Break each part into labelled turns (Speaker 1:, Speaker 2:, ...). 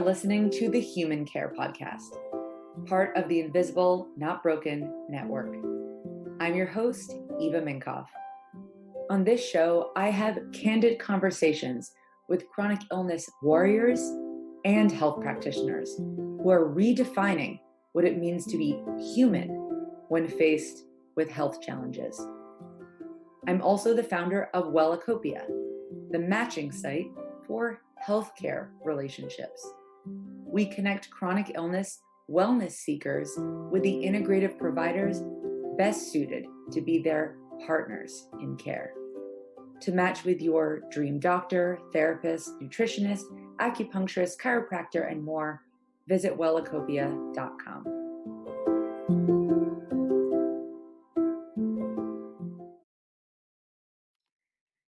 Speaker 1: are listening to the HumanCare podcast, part of the Invisible, Not Broken network. I'm your host, Eva Minkoff. On this show, I have candid conversations with chronic illness warriors and health practitioners who are redefining what it means to be human when faced with health challenges. I'm also the founder of Wellacopia, the matching site for healthcare relationships. We connect chronic illness wellness seekers with the integrative providers best suited to be their partners in care. To match with your dream doctor, therapist, nutritionist, acupuncturist, chiropractor, and more, visit wellacopia.com.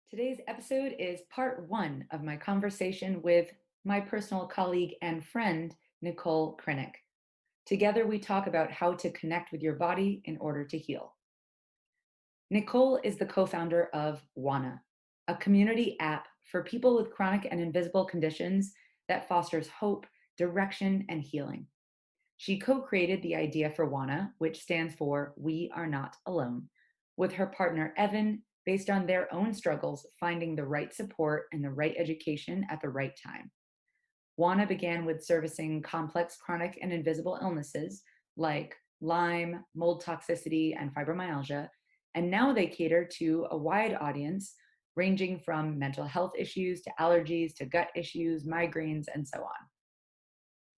Speaker 1: Today's episode is part one of my conversation with my personal colleague and friend, Nicole Krinick. Together, we talk about how to connect with your body in order to heal. Nicole is the co-founder of Wana, a community app for people with chronic and invisible conditions that fosters hope, direction, and healing. She co-created the idea for Wana, which stands for We Are Not Alone, with her partner Evan, based on their own struggles finding the right support and the right education at the right time. Wana began with servicing complex chronic and invisible illnesses like Lyme, mold toxicity, and fibromyalgia, and now they cater to a wide audience ranging from mental health issues to allergies to gut issues, migraines, and so on.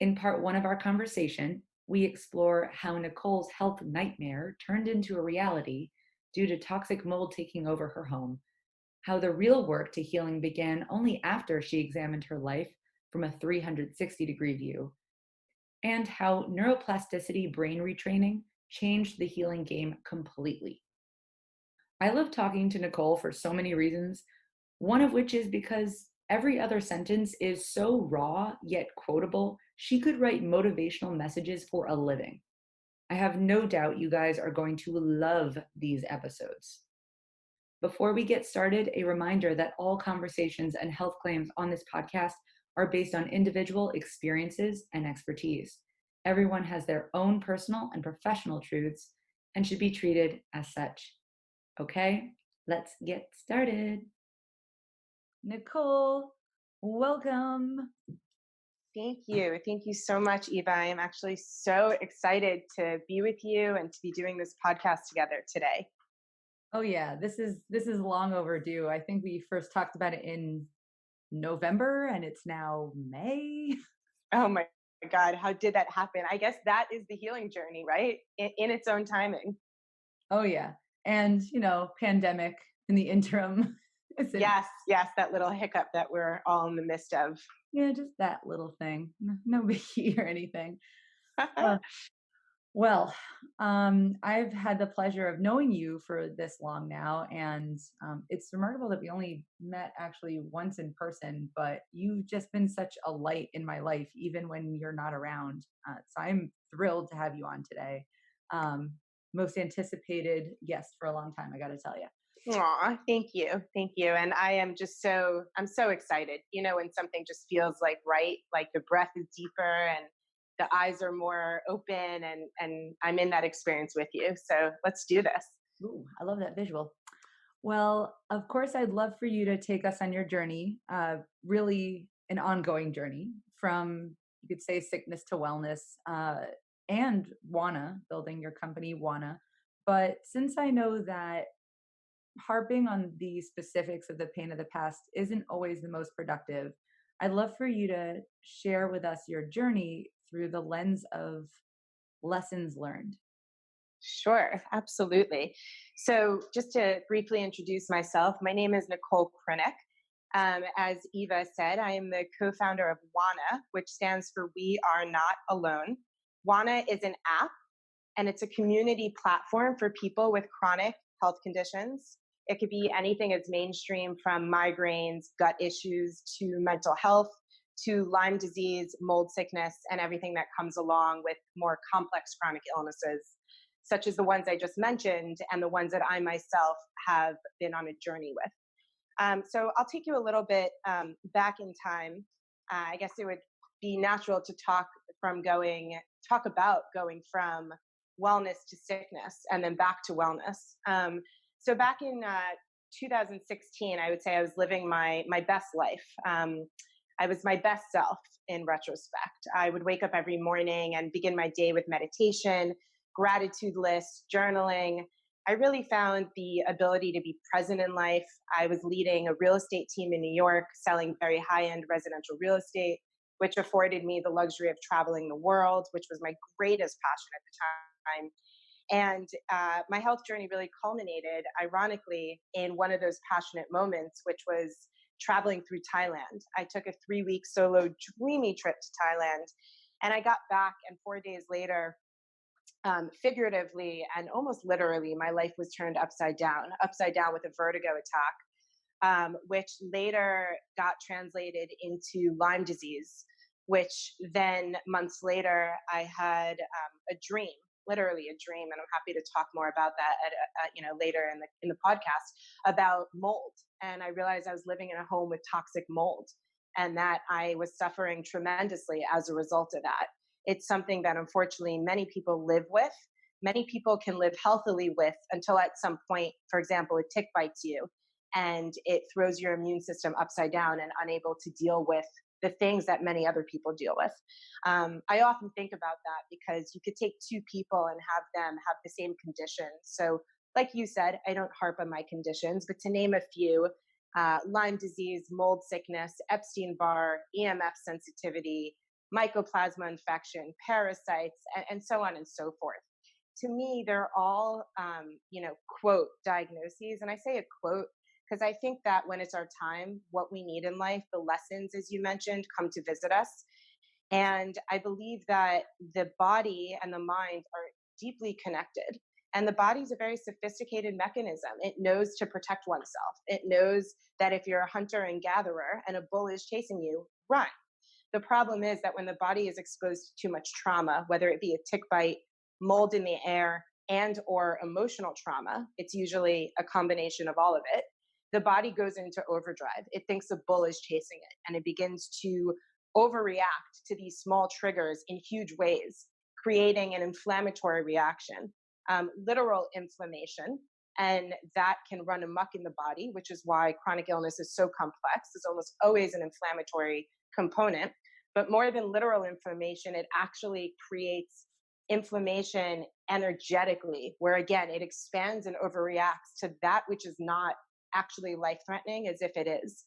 Speaker 1: In part one of our conversation, we explore how Nicole's health nightmare turned into a reality due to toxic mold taking over her home, how the real work to healing began only after she examined her life from a 360-degree view, and how neuroplasticity brain retraining changed the healing game completely. I love talking to Nicole for so many reasons, one of which is because every other sentence is so raw yet quotable, she could write motivational messages for a living. I have no doubt you guys are going to love these episodes. Before we get started, a reminder that all conversations and health claims on this podcast are based on individual experiences and expertise. Everyone has their own personal and professional truths and should be treated as such. Okay, let's get started. Nicole, welcome.
Speaker 2: Thank you. Thank you so much, Eva. I am actually so excited to be with you and to be doing this podcast together today.
Speaker 1: Oh yeah, this is long overdue. I think we first talked about it in November and it's now May.
Speaker 2: Oh my God, how did that happen? I guess that is the healing journey, right? In its own timing.
Speaker 1: Oh yeah. And, pandemic in the interim.
Speaker 2: Yes, that little hiccup that we're all in the midst of.
Speaker 1: Yeah, just that little thing. No biggie or anything. Well, I've had the pleasure of knowing you for this long now, and it's remarkable that we only met actually once in person, but you've just been such a light in my life, even when you're not around. So I'm thrilled to have you on today. Most anticipated guest for a long time, I got to tell you.
Speaker 2: Aw, thank you. And I am I'm so excited, when something just feels like right, like the breath is deeper and the eyes are more open and I'm in that experience with you. So let's do this.
Speaker 1: Ooh, I love that visual. Well, of course, I'd love for you to take us on your journey, really an ongoing journey from, you could say, sickness to wellness, and Wana, building your company, Wana. But since I know that harping on the specifics of the pain of the past isn't always the most productive, I'd love for you to share with us your journey through the lens of lessons learned.
Speaker 2: Sure, absolutely. So just to briefly introduce myself, my name is Nicole Krinick. As Eva said, I am the co-founder of Wana, which stands for We Are Not Alone. Wana is an app, and it's a community platform for people with chronic health conditions. It could be anything as mainstream from migraines, gut issues, to mental health, to Lyme disease, mold sickness, and everything that comes along with more complex chronic illnesses, such as the ones I just mentioned and the ones that I myself have been on a journey with. So I'll take you a little bit back in time. I guess it would be natural to talk about going from wellness to sickness and then back to wellness. So back in 2016, I would say I was living my best life. I was my best self in retrospect. I would wake up every morning and begin my day with meditation, gratitude lists, journaling. I really found the ability to be present in life. I was leading a real estate team in New York, selling very high-end residential real estate, which afforded me the luxury of traveling the world, which was my greatest passion at the time. And my health journey really culminated, ironically, in one of those passionate moments, which was traveling through Thailand. I took a 3-week solo dreamy trip to Thailand, and I got back, and 4 days later, figuratively and almost literally, my life was turned upside down with a vertigo attack, which later got translated into Lyme disease, which then months later, I had a dream, literally a dream, and I'm happy to talk more about that later in the podcast, about mold. And I realized I was living in a home with toxic mold, and that I was suffering tremendously as a result of that. It's something that unfortunately many people live with. Many people can live healthily with until at some point, for example, a tick bites you and it throws your immune system upside down and unable to deal with the things that many other people deal with. I often think about that because you could take two people and have them have the same conditions. So, like you said, I don't harp on my conditions, but to name a few, Lyme disease, mold sickness, Epstein-Barr, EMF sensitivity, mycoplasma infection, parasites, and so on and so forth. To me, they're all, quote, diagnoses. And I say a quote because I think that when it's our time, what we need in life, the lessons, as you mentioned, come to visit us. And I believe that the body and the mind are deeply connected. And the body is a very sophisticated mechanism. It knows to protect oneself. It knows that if you're a hunter and gatherer and a bull is chasing you, run. The problem is that when the body is exposed to too much trauma, whether it be a tick bite, mold in the air, and or emotional trauma, it's usually a combination of all of it, the body goes into overdrive. It thinks a bull is chasing it, and it begins to overreact to these small triggers in huge ways, creating an inflammatory reaction, literal inflammation, and that can run amok in the body, which is why chronic illness is so complex. There's almost always an inflammatory component. But more than literal inflammation, it actually creates inflammation energetically, where again, it expands and overreacts to that which is not actually life-threatening as if it is.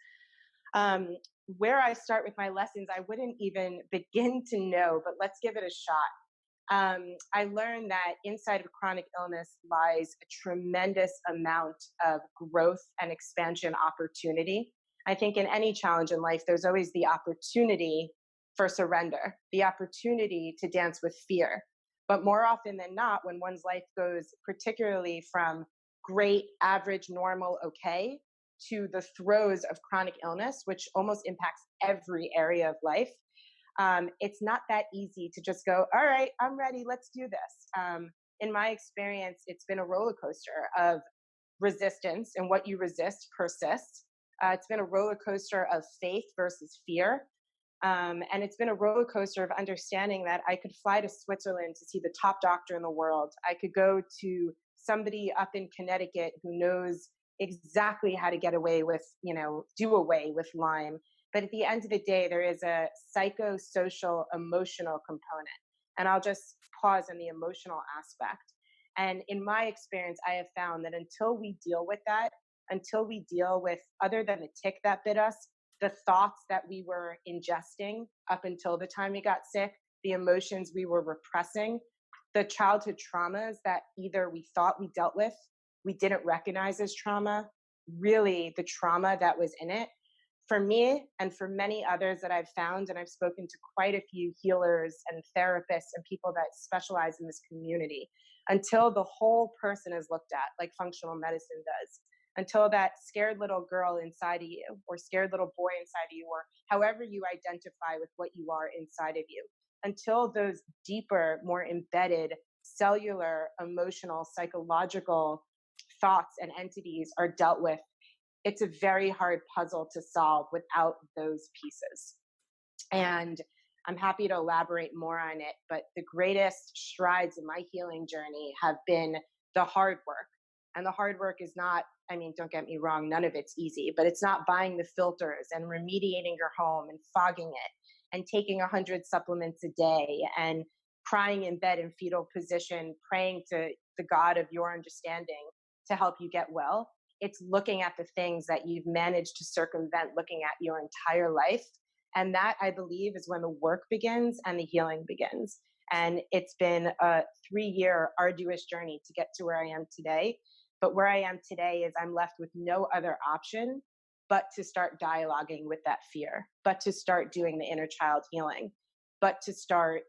Speaker 2: Where I start with my lessons, I wouldn't even begin to know, but let's give it a shot. I learned that inside of chronic illness lies a tremendous amount of growth and expansion opportunity. I think in any challenge in life, there's always the opportunity for surrender, the opportunity to dance with fear. But more often than not, when one's life goes particularly from great, average, normal, okay, to the throes of chronic illness, which almost impacts every area of life, it's not that easy to just go, all right, I'm ready, let's do this. In my experience, it's been a roller coaster of resistance, and what you resist persists. It's been a roller coaster of faith versus fear. And it's been a roller coaster of understanding that I could fly to Switzerland to see the top doctor in the world. I could go to somebody up in Connecticut who knows exactly how to get away with, do away with Lyme. But at the end of the day, there is a psychosocial, emotional component. And I'll just pause on the emotional aspect. And in my experience, I have found that until we deal with that, until we deal with, other than the tick that bit us, the thoughts that we were ingesting up until the time we got sick, the emotions we were repressing, the childhood traumas that either we thought we dealt with, we didn't recognize as trauma, really the trauma that was in it. For me and for many others that I've found, and I've spoken to quite a few healers and therapists and people that specialize in this community, until the whole person is looked at like functional medicine does, until that scared little girl inside of you or scared little boy inside of you, or however you identify with what you are inside of you, until those deeper, more embedded cellular, emotional, psychological thoughts and entities are dealt with, it's a very hard puzzle to solve without those pieces. And I'm happy to elaborate more on it, but the greatest strides in my healing journey have been the hard work. And the hard work is not, I mean, don't get me wrong, none of it's easy, but it's not buying the filters and remediating your home and fogging it and taking 100 supplements a day and crying in bed in fetal position, praying to the God of your understanding to help you get well. It's looking at the things that you've managed to circumvent, looking at your entire life. And that, I believe, is when the work begins and the healing begins. And it's been a 3-year arduous journey to get to where I am today. But where I am today is I'm left with no other option but to start dialoguing with that fear, but to start doing the inner child healing, but to start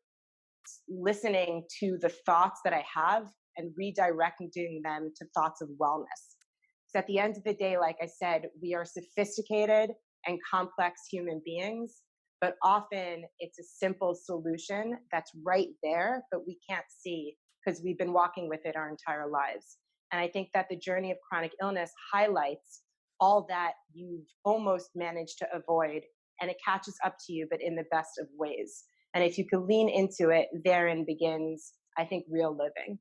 Speaker 2: listening to the thoughts that I have and redirecting them to thoughts of wellness. Because at the end of the day, like I said, we are sophisticated and complex human beings, but often it's a simple solution that's right there, but we can't see because we've been walking with it our entire lives. And I think that the journey of chronic illness highlights all that you've almost managed to avoid, and it catches up to you, but in the best of ways. And if you can lean into it, therein begins, I think, real living.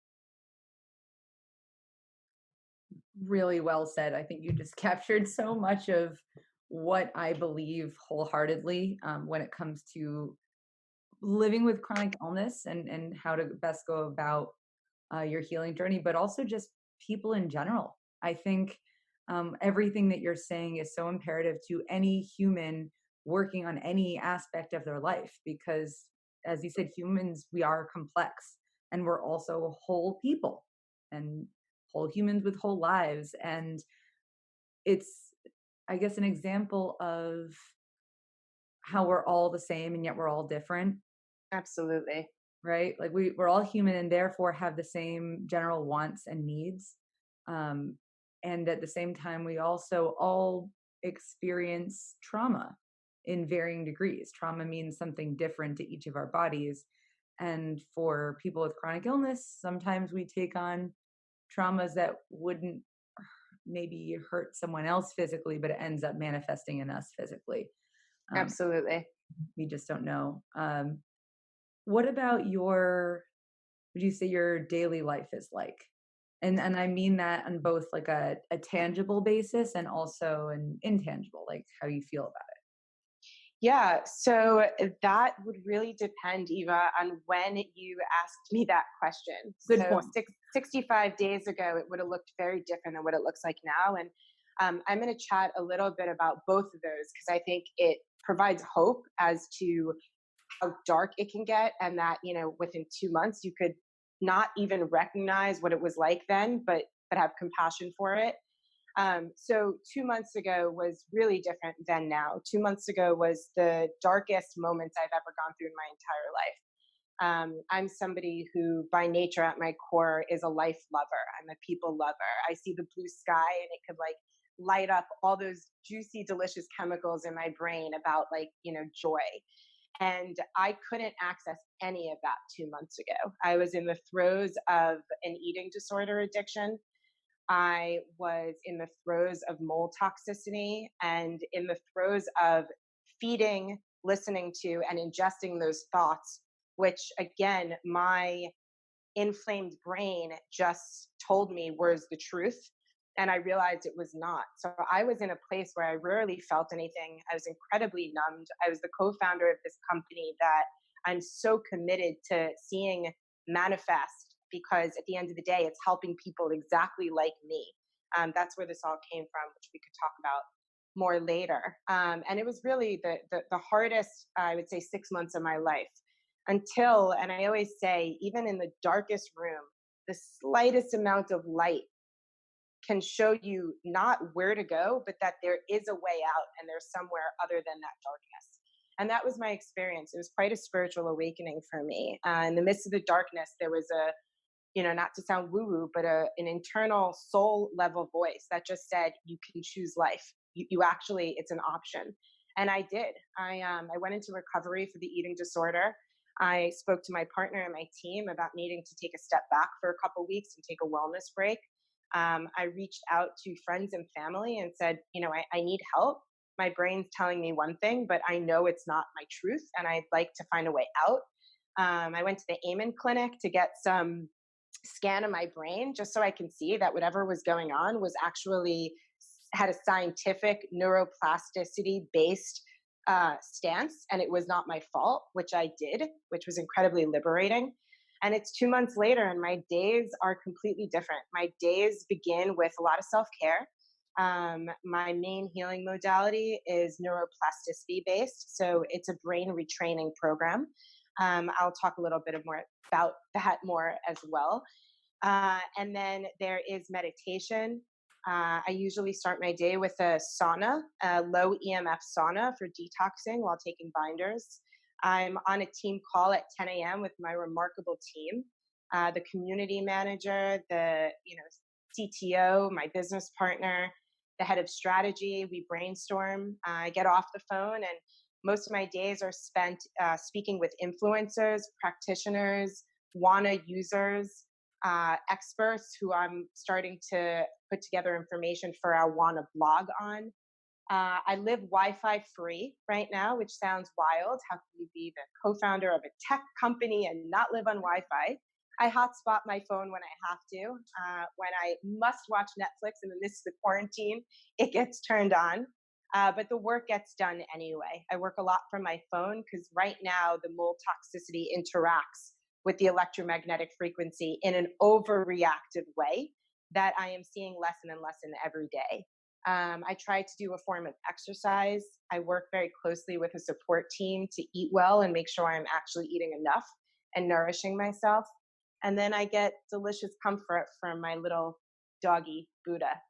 Speaker 1: Really well said. I think you just captured so much of what I believe wholeheartedly when it comes to living with chronic illness and how to best go about your healing journey, but also just people in general. I think everything that you're saying is so imperative to any human working on any aspect of their life, because as you said, humans, we are complex and we're also whole people and whole humans with whole lives. And it's, I guess, an example of how we're all the same and yet we're all different,
Speaker 2: Absolutely.
Speaker 1: right? Like we're all human and therefore have the same general wants and needs. Um, and at the same time, we also all experience trauma in varying degrees. Trauma means something different to each of our bodies. And for people with chronic illness, sometimes we take on traumas that wouldn't maybe hurt someone else physically, but it ends up manifesting in us physically.
Speaker 2: Absolutely.
Speaker 1: We just don't know. What about would you say your daily life is like? And I mean that on both like a tangible basis and also an intangible, like how you feel about
Speaker 2: Yeah, so that would really depend, Eva, on when you asked me that question.
Speaker 1: it. Good
Speaker 2: So
Speaker 1: point.
Speaker 2: 65 days ago, it would have looked very different than what it looks like now. And I'm going to chat a little bit about both of those because I think it provides hope as to how dark it can get, and that, within 2 months, you could not even recognize what it was like then, but have compassion for it. So 2 months ago was really different than now. 2 months ago was the darkest moments I've ever gone through in my entire life. I'm somebody who, by nature, at my core, is a life lover. I'm a people lover. I see the blue sky, and it could like light up all those juicy, delicious chemicals in my brain about joy. And I couldn't access any of that 2 months ago. I was in the throes of an eating disorder addiction. I was in the throes of mold toxicity and in the throes of feeding, listening to, and ingesting those thoughts, which again, my inflamed brain just told me was the truth. And I realized it was not. So I was in a place where I rarely felt anything. I was incredibly numbed. I was the co founder of this company that I'm so committed to seeing manifest because at the end of the day, it's helping people exactly like me. That's where this all came from, which we could talk about more later. And it was really the hardest, I would say, 6 months of my life until, and I always say, even in the darkest room, the slightest amount of light can show you not where to go, but that there is a way out and there's somewhere other than that darkness. And that was my experience. It was quite a spiritual awakening for me. In the midst of the darkness, there was not to sound woo woo, but an internal soul level voice that just said, you can choose life. You actually, it's an option. And I did. I went into recovery for the eating disorder. I spoke to my partner and my team about needing to take a step back for a couple of weeks and take a wellness break. I reached out to friends and family and said, I need help. my brain's telling me one thing, but I know it's not my truth, and I'd like to find a way out. I went to the Amen clinic to get some scan of my brain just so I can see that whatever was going on was actually had a scientific neuroplasticity based stance, and it was not my fault, which I did, which was incredibly liberating. And it's 2 months later, and my days are completely different. My days begin with a lot of self care. My main healing modality is neuroplasticity based. So it's a brain retraining program. I'll talk a little bit more about that more as well. And then there is meditation. I usually start my day with a sauna, a low EMF sauna for detoxing while taking binders. I'm on a team call at 10 a.m. with my remarkable team, the community manager, the CTO, my business partner, the head of strategy. We brainstorm. I get off the phone, and most of my days are spent speaking with influencers, practitioners, Wana users, experts who I'm starting to put together information for our Wana blog on. I live Wi-Fi free right now, which sounds wild. How can you be the co-founder of a tech company and not live on Wi-Fi? I hotspot my phone when I have to. When I must watch Netflix and then this is the quarantine, it gets turned on. But the work gets done anyway. I work a lot from my phone because right now the mold toxicity interacts with the electromagnetic frequency in an overreactive way that I am seeing lessen and lessen every day. I try to do a form of exercise. I work very closely with a support team to eat well and make sure I'm actually eating enough and nourishing myself. And then I get delicious comfort from my little doggy Buddha.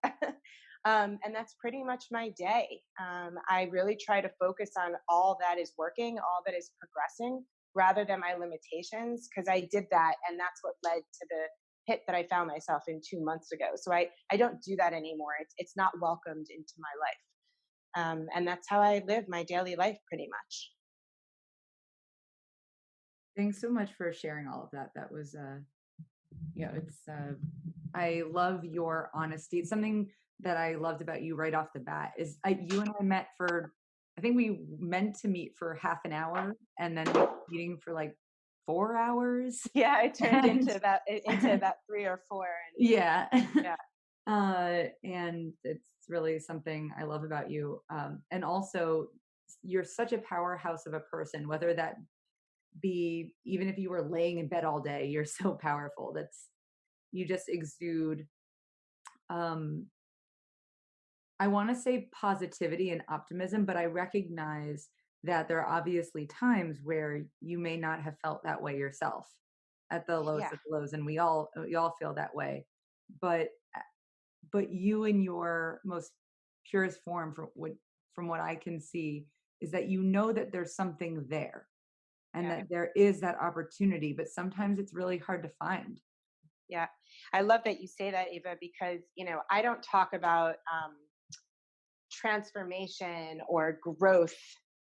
Speaker 2: And that's pretty much my day. I really try to focus on all that is working, all that is progressing, rather than my limitations, because I did that, and that's what led to the pit that I found myself in 2 months ago. So I don't do that anymore. It's not welcomed into my life. And that's how I live my daily life pretty much.
Speaker 1: Thanks so much for sharing all of that. That was, it's, I love your honesty. It's something that I loved about you right off the bat is you and I met for, I think we meant to meet for half an hour and then we were meeting for like 4 hours.
Speaker 2: Yeah, it turned
Speaker 1: And
Speaker 2: into about 3 or 4. And
Speaker 1: yeah.
Speaker 2: yeah,
Speaker 1: And it's really something I love about you. And also, you're such a powerhouse of a person, whether that be even if you were laying in bed all day, you're so powerful. You just exude, um, I want to say positivity and optimism, but I recognize that there are obviously times where you may not have felt that way yourself at the lowest
Speaker 2: yeah,
Speaker 1: of lows, and we all feel that way. But but you in your most purest form, from what I can see, is that you know that there's something there and
Speaker 2: yeah,
Speaker 1: that there is that opportunity, but sometimes it's really hard to find.
Speaker 2: yeah. I love that you say that, Eva, because I don't talk about transformation or growth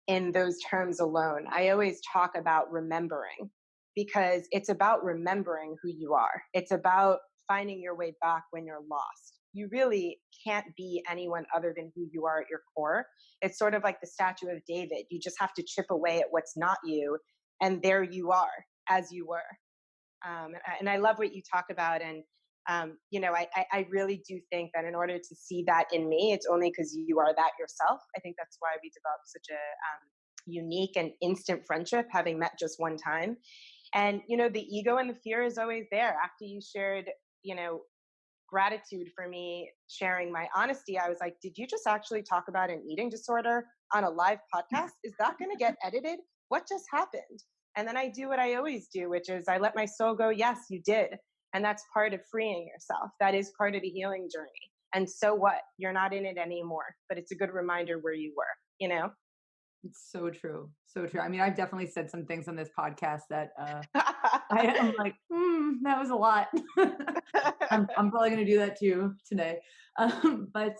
Speaker 2: in those terms alone. I always talk about remembering because it's about remembering who you are. It's about finding your way back when you're lost. You really can't be anyone other than who you are at your core. It's sort of like the statue of David. You just have to chip away at what's not you, and there you are as you were. And I love what you talk about. And I really do think that in order to see that in me, it's only because you are that yourself. I think that's why we developed such a unique and instant friendship, having met just one time. And the ego and the fear is always there. After you shared, you know, gratitude for me sharing my honesty, I was like, did you just actually talk about an eating disorder on a live podcast? Is that going to get edited? What just happened? And then I do what I always do, which is I let my soul go, yes, you did. And that's part of freeing yourself. That is part of the healing journey. And so what? You're not in it anymore, but it's a good reminder where you were, you know?
Speaker 1: It's so true. So true. I mean, I've definitely said some things on this podcast that I am like, that was a lot. I'm probably going to do that too today. But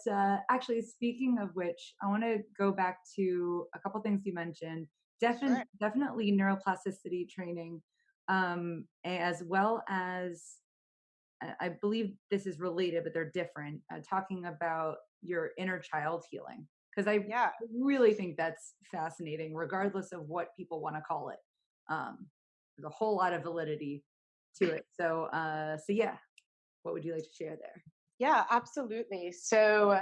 Speaker 1: actually, speaking of which, I want to go back to a couple things you mentioned.
Speaker 2: Sure.
Speaker 1: Definitely neuroplasticity training, as well as I believe this is related, but they're different. Talking about your inner child healing. because I
Speaker 2: Yeah.
Speaker 1: really think that's fascinating, regardless of what people want to call it. There's a whole lot of validity to it. So yeah, what would you like to share there?
Speaker 2: Yeah, absolutely. So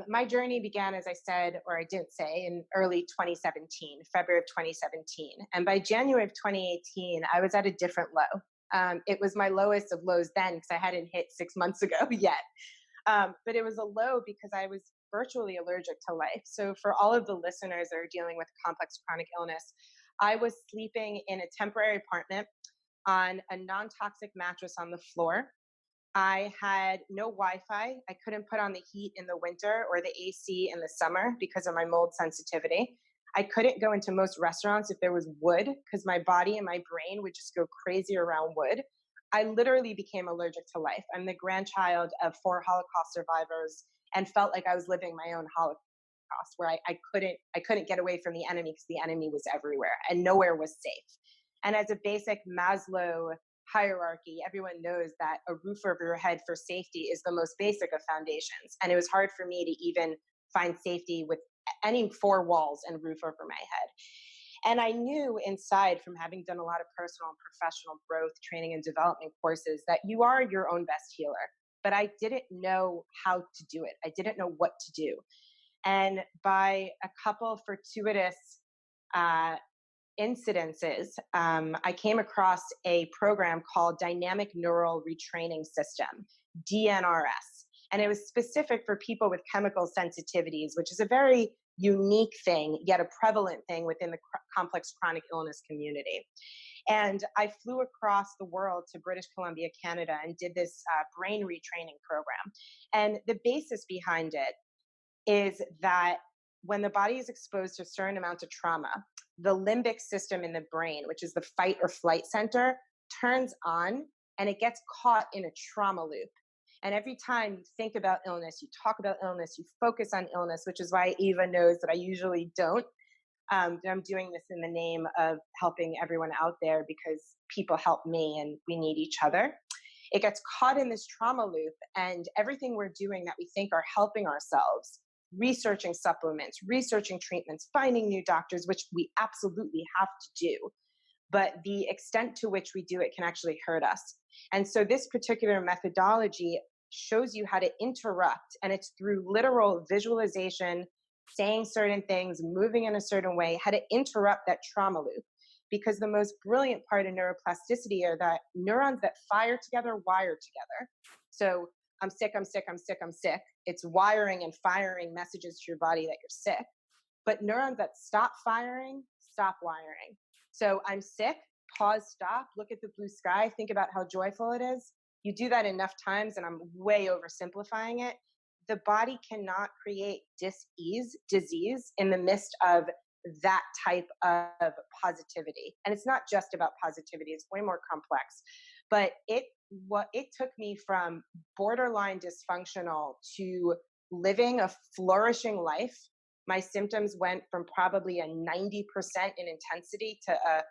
Speaker 2: my journey began, as I said, or I didn't say, in early 2017, February of 2017. And by January of 2018, I was at a different low. It was my lowest of lows then because I hadn't hit 6 months ago yet. But it was a low because I was virtually allergic to life. So for all of the listeners that are dealing with complex chronic illness, I was sleeping in a temporary apartment on a non-toxic mattress on the floor. I had no Wi-Fi. I couldn't put on the heat in the winter or the AC in the summer because of my mold sensitivity. I couldn't go into most restaurants if there was wood because my body and my brain would just go crazy around wood. I literally became allergic to life. I'm the grandchild of 4 Holocaust survivors and felt like I was living my own Holocaust where I couldn't get away from the enemy because the enemy was everywhere and nowhere was safe. And as a basic Maslow hierarchy, everyone knows that a roof over your head for safety is the most basic of foundations. And it was hard for me to even find safety with any 4 walls and roof over my head. And I knew inside from having done a lot of personal and professional growth, training, and development courses that you are your own best healer. But I didn't know how to do it. I didn't know what to do. And by a couple fortuitous uh, incidences, I came across a program called Dynamic Neural Retraining System, DNRS. And it was specific for people with chemical sensitivities, which is a very unique thing, yet a prevalent thing within the complex chronic illness community. And I flew across the world to British Columbia, Canada, and did this brain retraining program. And the basis behind it is that when the body is exposed to a certain amount of trauma, the limbic system in the brain, which is the fight or flight center, turns on and it gets caught in a trauma loop. And every time you think about illness, you talk about illness, you focus on illness, which is why Eva knows that I usually don't. I'm doing this in the name of helping everyone out there because people help me and we need each other. It gets caught in this trauma loop, and everything we're doing that we think are helping ourselves, researching supplements, researching treatments, finding new doctors, which we absolutely have to do. But the extent to which we do it can actually hurt us. And so this particular methodology shows you how to interrupt, and it's through literal visualization, saying certain things, moving in a certain way, how to interrupt that trauma loop. Because the most brilliant part of neuroplasticity are that neurons that fire together wire together. So I'm sick, I'm sick, I'm sick, I'm sick. It's wiring and firing messages to your body that you're sick. But neurons that stop firing, stop wiring. So I'm sick, pause, stop, look at the blue sky, think about how joyful it is. You do that enough times, and I'm way oversimplifying it. The body cannot create disease in the midst of that type of positivity. And it's not just about positivity, it's way more complex. But it took me from borderline dysfunctional to living a flourishing life. My symptoms went from probably a 90% in intensity to a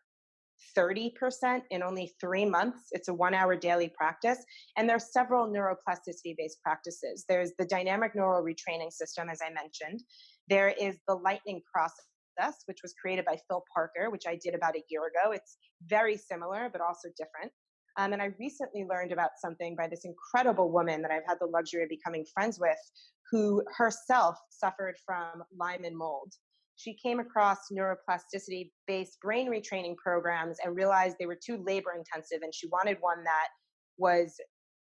Speaker 2: 30% in only 3 months. It's a 1 hour daily practice. And there are several neuroplasticity based practices. There's the dynamic neural retraining system, as I mentioned. There is the lightning process, which was created by Phil Parker, which I did about a year ago. It's very similar, but also different. And I recently learned about something by this incredible woman that I've had the luxury of becoming friends with, who herself suffered from Lyme and mold. She came across neuroplasticity based brain retraining programs and realized they were too labor intensive, and she wanted one that was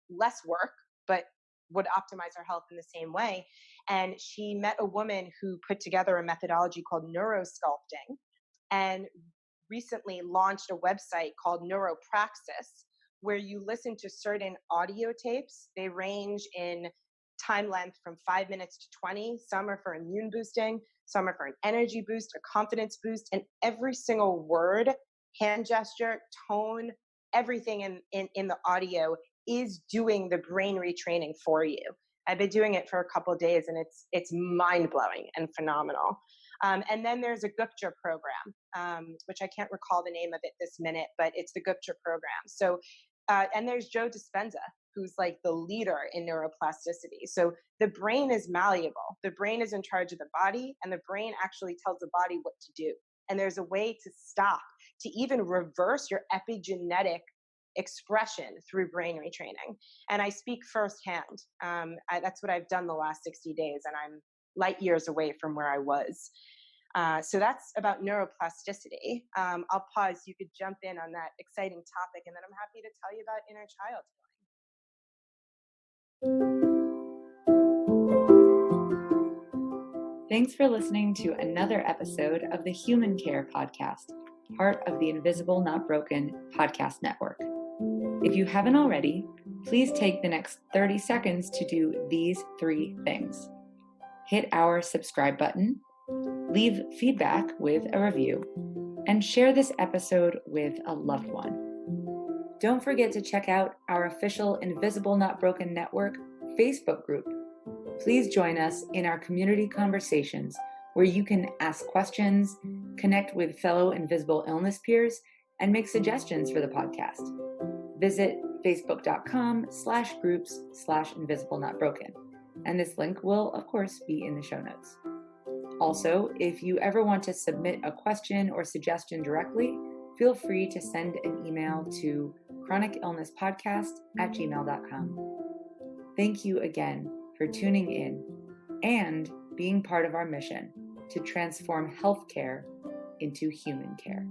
Speaker 2: less work but would optimize her health in the same way. And she met a woman who put together a methodology called neurosculpting and recently launched a website called Neuropraxis, where you listen to certain audio tapes. They range in time length from 5 minutes to 20. Some are for immune boosting, some are for an energy boost, a confidence boost, and every single word, hand gesture, tone, everything in the audio is doing the brain retraining for you. I've been doing it for a couple of days, and it's mind-blowing and phenomenal. And then there's a Gupta program, which I can't recall the name of it this minute, but it's the Gupta program. So, and there's Joe Dispenza, who's like the leader in neuroplasticity. So the brain is malleable. The brain is in charge of the body, and the brain actually tells the body what to do. And there's a way to stop, to even reverse your epigenetic expression through brain retraining. And I speak firsthand. That's what I've done the last 60 days, and I'm light years away from where I was. So that's about neuroplasticity. I'll pause. You could jump in on that exciting topic, and then I'm happy to tell you about inner child healing.
Speaker 1: Thanks for listening to another episode of the HumanCare podcast, part of the Invisible Not Broken podcast network. If you haven't already, please take the next 30 seconds to do these 3 things. Hit our subscribe button, leave feedback with a review, and share this episode with a loved one. Don't forget to check out our official Invisible Not Broken Network Facebook group. Please join us in our community conversations where you can ask questions, connect with fellow invisible illness peers, and make suggestions for the podcast. Visit facebook.com/groups/invisiblenotbroken. And this link will, of course, be in the show notes. Also, if you ever want to submit a question or suggestion directly, feel free to send an email to chronicillnesspodcast@gmail.com. Thank you again for tuning in and being part of our mission to transform healthcare into human care.